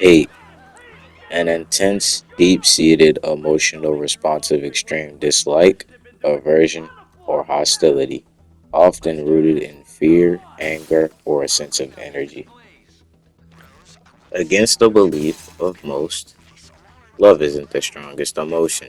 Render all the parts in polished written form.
Hate, an intense, deep-seated emotional response of extreme dislike, aversion, or hostility, often rooted in fear, anger, or a sense of energy. Against the belief of most, love isn't the strongest emotion.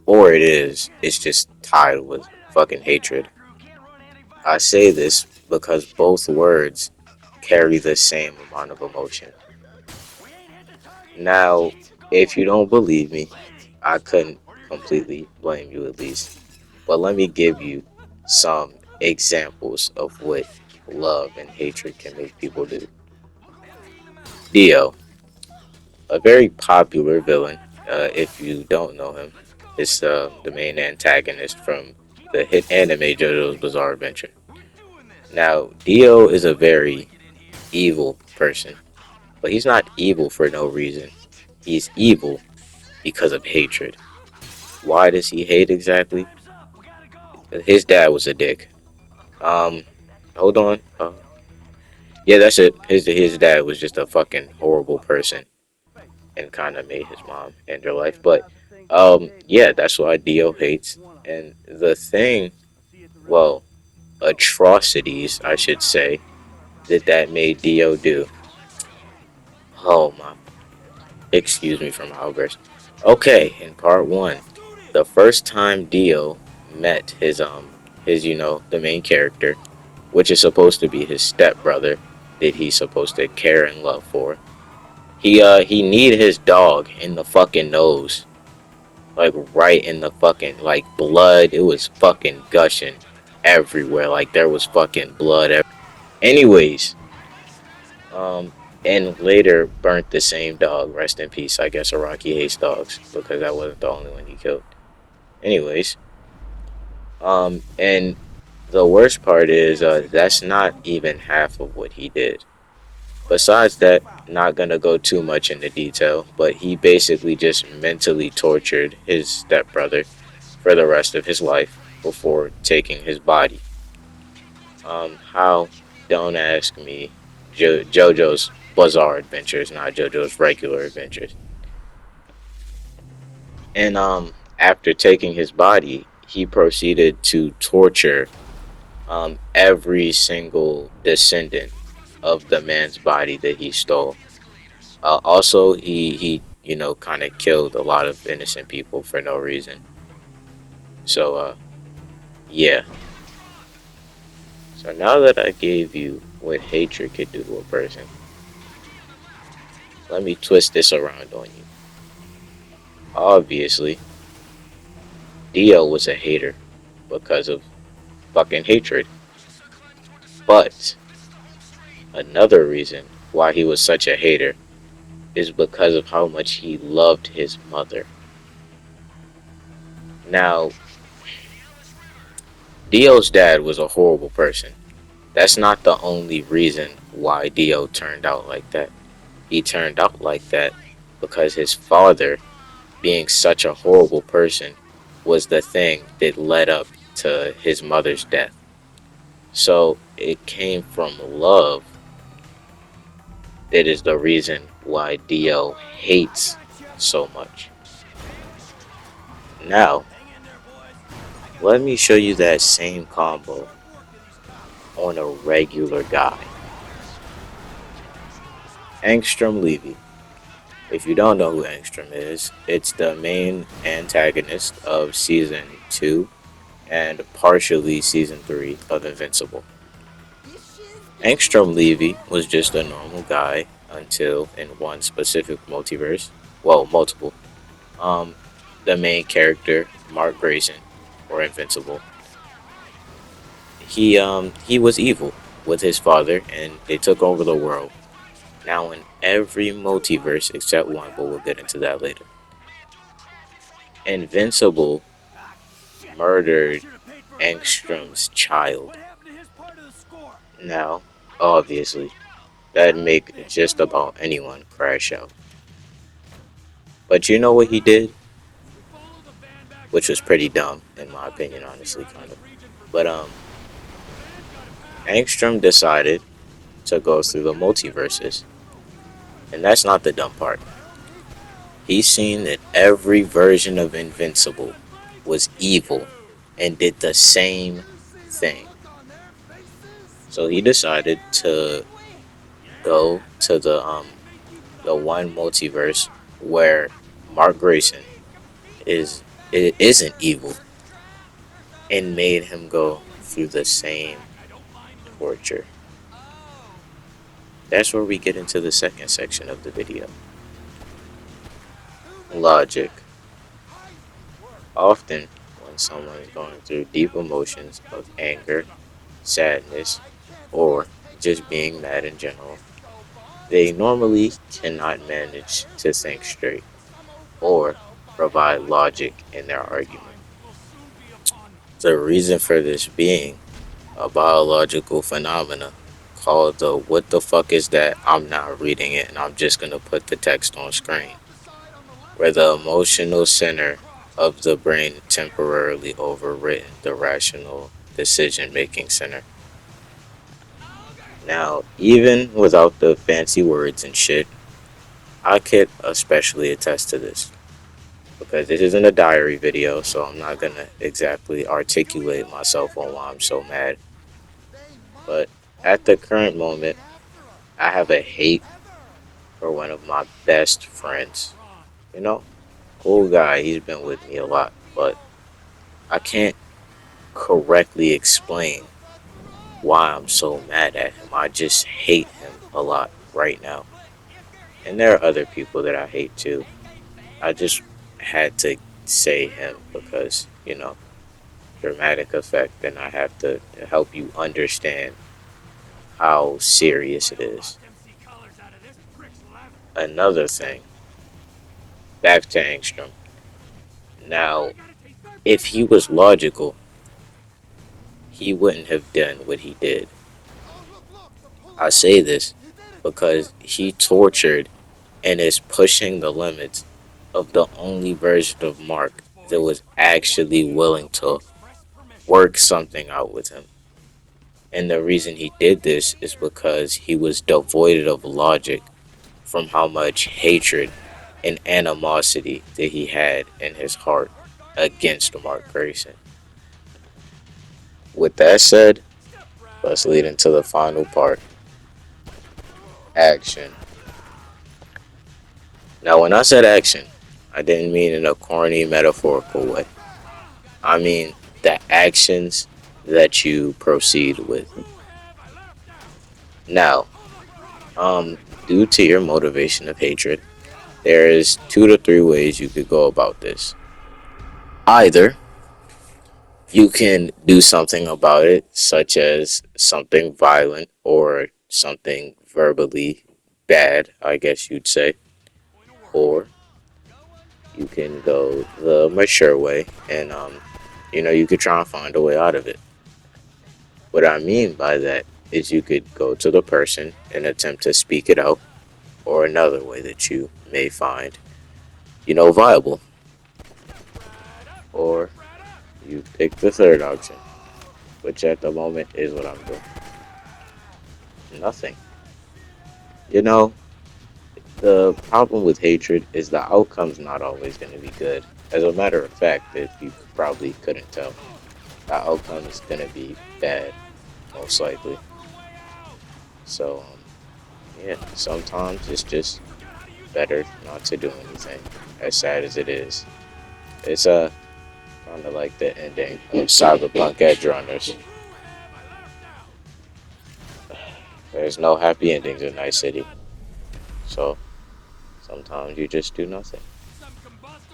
Or it is, it's just tied with fucking hatred. I say this because both words carry the same amount of emotion. Now, if you don't believe me, I couldn't completely blame you at least. But let me give you some examples of what love and hatred can make people do. Dio, a very popular villain. If you don't know him, it's the main antagonist from the hit anime JoJo's Bizarre Adventure. Now, Dio is a very evil person, but he's not evil for no reason. He's evil because of hatred. Why does he hate exactly? His dad was a dick. Um, hold on. Yeah, that's it. His dad was just a fucking horrible person and kind of made his mom end her life. But yeah, that's why Dio hates. And the thing, well, atrocities, I should say, that made Dio do. Oh my, excuse me for my outburst. Okay, in part one, the first time Dio met his the main character, which is supposed to be his stepbrother that he's supposed to care and love for. He kneed his dog in the fucking nose, like right in the fucking like blood. It was fucking gushing everywhere, like there was fucking blood. Anyways, um, and later burnt the same dog. Rest in peace. I guess Araki hates dogs because that wasn't the only one he killed. Anyways, and the worst part is that's not even half of what he did. Besides that, not gonna go too much into detail, but he basically just mentally tortured his stepbrother for the rest of his life before taking his body. How? Don't ask me. JoJo's Bizarre Adventures, not JoJo's regular adventures. And after taking his body, he proceeded to torture every single descendant of the man's body that he stole. Also, he kind of killed a lot of innocent people for no reason. So yeah. So now that I gave you what hatred could do to a person, let me twist this around on you. Obviously, Dio was a hater because of fucking hatred. But another reason why he was such a hater is because of how much he loved his mother. Now, Dio's dad was a horrible person. That's not the only reason why Dio turned out like that. He turned out like that because his father, being such a horrible person, was the thing that led up to his mother's death. So it came from love that is the reason why Dio hates so much. Now, let me show you that same combo on a regular guy. Angstrom Levy. If you don't know who Angstrom is, it's the main antagonist of season 2 and partially season 3 of Invincible. Angstrom Levy was just a normal guy until in one specific multiverse, well, multiple. Um, the main character, Mark Grayson, or Invincible, he was evil with his father, and they took over the world. Now in every multiverse except one, but we'll get into that later. Invincible murdered Angstrom's child. Now, obviously, that'd make just about anyone crash out. But you know what he did? Which was pretty dumb, in my opinion, honestly, kind of. But Angstrom decided to go through the multiverses And that's not the dumb part. He's seen that every version of Invincible was evil and did the same thing. So he decided to go to the one multiverse where Mark Grayson is it isn't evil and made him go through the same torture. That's where we get into the second section of the video. Logic. Often, when someone is going through deep emotions of anger, sadness, or just being mad in general, they normally cannot manage to think straight or provide logic in their argument. The reason for this being a biological phenomena called the what the fuck is that? I'm not reading it and I'm just gonna put the text on screen. Where the emotional center of the brain temporarily overwritten the rational decision making center. Now, even without the fancy words and shit, I could especially attest to this because this isn't a diary video, so I'm not gonna exactly articulate myself on why I'm so mad. But at the current moment, I have a hate for one of my best friends. You know, cool guy, he's been with me a lot, but I can't correctly explain why I'm so mad at him. I just hate him a lot right now. And there are other people that I hate too. I just had to say him because, dramatic effect, and I have to help you understand how serious it is. Another thing, back to Angstrom. Now, if he was logical, he wouldn't have done what he did. I say this because he tortured and is pushing the limits of the only version of Mark that was actually willing to work something out with him. And the reason he did this is because he was devoid of logic from how much hatred and animosity that he had in his heart against Mark Grayson. With that said, let's lead into the final part, action. Now, when I said action, I didn't mean in a corny metaphorical way. I mean the actions that you proceed with. Now, due to your motivation of hatred, there is 2 to 3 ways you could go about this. Either you can do something about it, such as something violent or something verbally bad, I guess you'd say, or you can go the mature way and you could try and find a way out of it. What I mean by that is you could go to the person and attempt to speak it out, or another way that you may find, viable. Or you pick the third option, which at the moment is what I'm doing. Nothing. You know, the problem with hatred is the outcome's not always going to be good. As a matter of fact, if you probably couldn't tell, the outcome is going to be bad, most likely. So, yeah, sometimes it's just better not to do anything, as sad as it is. It's kind of like the ending of Cyberpunk Edge Runners. There's no happy endings in Night City, so sometimes you just do nothing.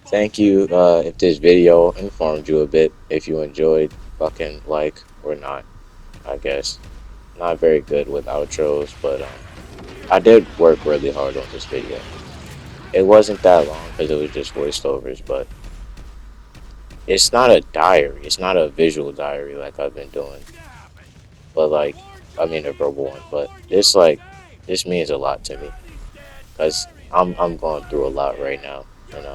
Thank you if this video informed you a bit. If you enjoyed, fucking like or not, I guess. Not very good with outros, but I did work really hard on this video. It wasn't that long because it was just voiceovers, but it's not a diary. It's not a visual diary like I've been doing. But I mean a verbal one. But this means a lot to me because I'm going through a lot right now, and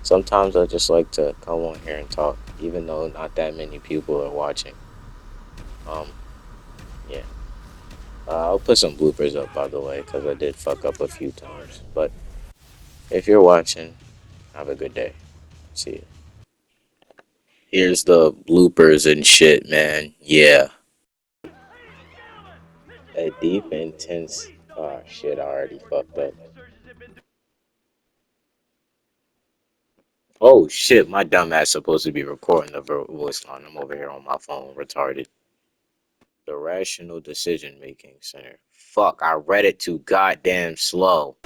sometimes I just like to come on here and talk, even though not that many people are watching. Um, yeah. I'll put some bloopers up, by the way, because I did fuck up a few times. But if you're watching, have a good day. See you. Here's the bloopers and shit, man. Yeah. A deep, intense. Oh shit! I already fucked up. Oh shit! My dumb ass supposed to be recording the voice line. I'm over here on my phone, retarded. The Rational Decision Making Center. Fuck! I read it too goddamn slow.